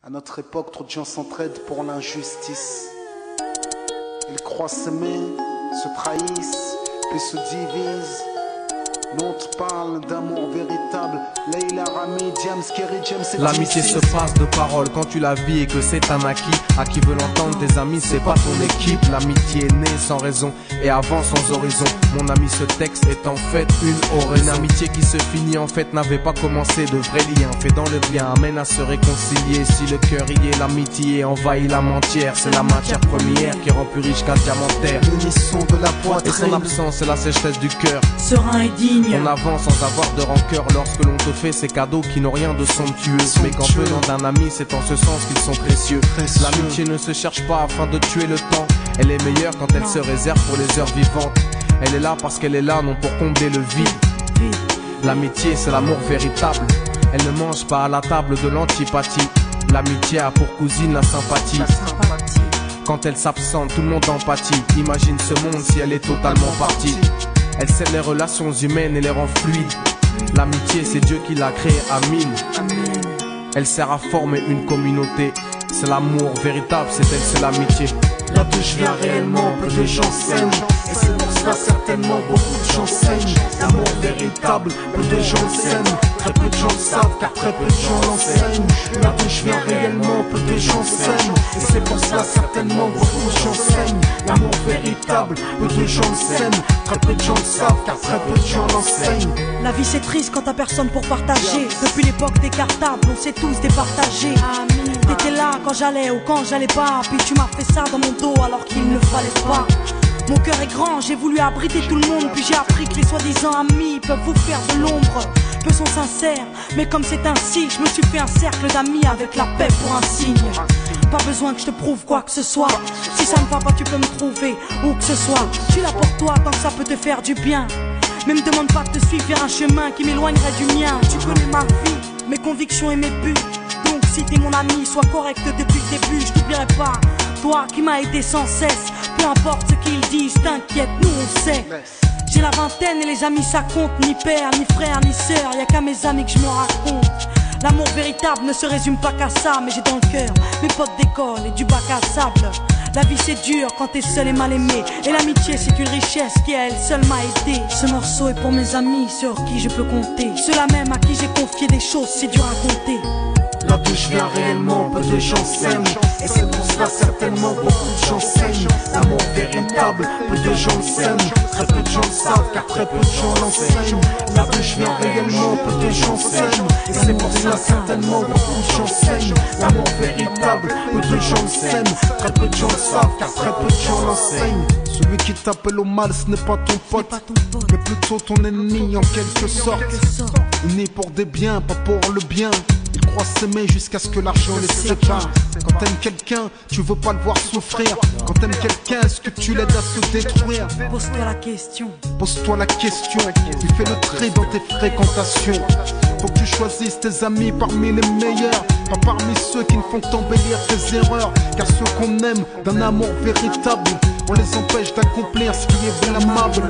À notre époque, trop de gens s'entraident pour l'injustice. Ils croient s'aimer, se trahissent, puis se divisent. Nous on te parle d'amour véritable. Leila, Rami, James, Kerry, James et l'amitié se passe de paroles quand tu la vis et que c'est un acquis. À qui veut l'entendre, tes amis, c'est pas ton équipe. L'amitié est née sans raison et avant sans horizon. Mon ami, ce texte est en fait une oraison. Une amitié qui se finit en fait n'avait pas commencé. De vrais liens faits dans le bien amène à se réconcilier. Si le cœur y est, l'amitié envahit la matière. C'est la matière première qui rend plus riche qu'un diamantaire. L'unisson de la poitrine et son absence, c'est la sécheresse du cœur. Serein et digne. On avance sans avoir de rancœur lorsque l'on te fait ces cadeaux qui n'ont rien de somptueux. Mais qu'en venant d'un ami, c'est en ce sens qu'ils sont précieux. L'amitié ne se cherche pas afin de tuer le temps. Elle est meilleure quand elle se réserve pour les heures vivantes. Elle est là parce qu'elle est là, non pour combler le vide. L'amitié, c'est l'amour véritable. Elle ne mange pas à la table de l'antipathie. L'amitié a pour cousine la sympathie. Quand elle s'absente, tout le monde en pâtit. Imagine ce monde si elle est totalement partie. Elle scelle les relations humaines et les rend fluides. L'amitié, c'est Dieu qui l'a créée, Amin. Elle sert à former une communauté. C'est l'amour véritable, c'est elle, c'est l'amitié. Là d'où je viens réellement, peu de gens s'aiment. Et c'est pour cela certainement beaucoup de gens saignent. L'amour véritable, peu de gens s'aiment. Très peu de gens le savent car très peu de gens l'enseignent. Là d'où je viens réellement, peu de gens s'aiment. Et c'est pour cela certainement beaucoup de gens saignent. L'amour véritable, peu de gens le s'aiment. Très peu de gens le savent car très peu de gens l'enseignent. La vie c'est triste quand t'as personne pour partager. Depuis l'époque des cartables, on s'est tous départagés. T'étais là quand j'allais ou quand j'allais pas. Puis tu m'as fait ça dans mon dos alors qu'il ne fallait pas. Mon cœur est grand, j'ai voulu abriter tout le monde. Puis j'ai appris que les soi-disant amis peuvent vous faire de l'ombre. Peu sont sincères, mais comme c'est ainsi, je me suis fait un cercle d'amis avec la paix pour un signe. Pas besoin que je te prouve quoi que ce soit. Si ça ne va pas, tu peux me trouver où que ce soit. Je suis là pour toi tant que ça peut te faire du bien. Mais me demande pas de te suivre vers un chemin qui m'éloignerait du mien. Tu connais ma vie, mes convictions et mes buts. Donc si t'es mon ami, sois correct depuis le début. Je t'oublierai pas, toi qui m'as aidé sans cesse. Peu importe ce qu'ils disent, t'inquiète, nous on sait. J'ai la vingtaine et les amis ça compte. Ni père, ni frère, ni sœur, y'a qu'à mes amis que je me raconte. L'amour véritable ne se résume pas qu'à ça. Mais j'ai dans le cœur mes potes d'école et du bac à sable. La vie c'est dur quand t'es seul et mal aimé. Et l'amitié c'est une richesse qui à elle seule m'a aidé. Ce morceau est pour mes amis sur qui je peux compter. Ceux-là même à qui j'ai confié des choses, c'est dur à compter. Là d'où je viens réellement, peu de gens s'aiment. Et c'est pour cela certainement beaucoup de gens saignent. L'amour véritable, peu de gens s'aiment. Très peu de gens le savent car très peu de gens l'enseignent. Là d'où je viens réellement, peu de gens s'aiment. Et c'est pour cela certainement beaucoup de gens saignent. L'amour véritable, peu de gens le s'aiment. Très peu de gens le savent car très peu de gens l'enseignent. Celui qui t'appelle au mal, ce n'est pas ton pote, mais plutôt ton ennemi en quelque sorte. Né pour des biens, pas pour le bien. Ils croient s'aimer jusqu'à ce que l'argent les sépare. Quand t'aimes quelqu'un, tu veux pas le voir souffrir. Quand t'aimes quelqu'un, est-ce que tu l'aides à se détruire? Pose-toi la question. Pose-toi la question. Tu fais le tri dans tes fréquentations. Faut que tu choisisses tes amis parmi les meilleurs, pas parmi ceux qui ne font qu'embellir tes erreurs. Car ceux qu'on aime d'un amour véritable, on les empêche d'accomplir ce qui est blâmable.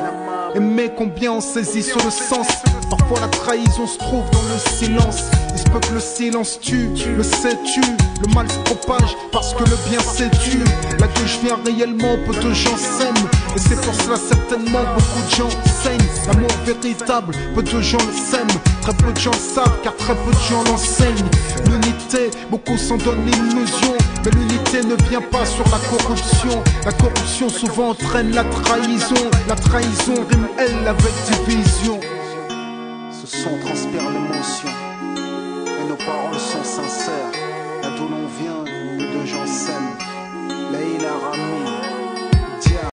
Aimer combien on saisit sur le sens. Parfois la trahison se trouve dans le silence. Il se peut que le silence tue, le sais-tu. Le mal se propage parce que le bien s'étue. Là que je viens réellement, peu de gens s'aiment. Et c'est pour cela certainement beaucoup de gens saignent. L'amour véritable, peu de gens le s'aiment. Très peu de gens le savent car très peu de gens l'enseignent. L'unité, beaucoup s'en donnent l'illusion. Mais l'unité ne vient pas sur la corruption. La corruption souvent entraîne la trahison. La trahison rime elle avec division.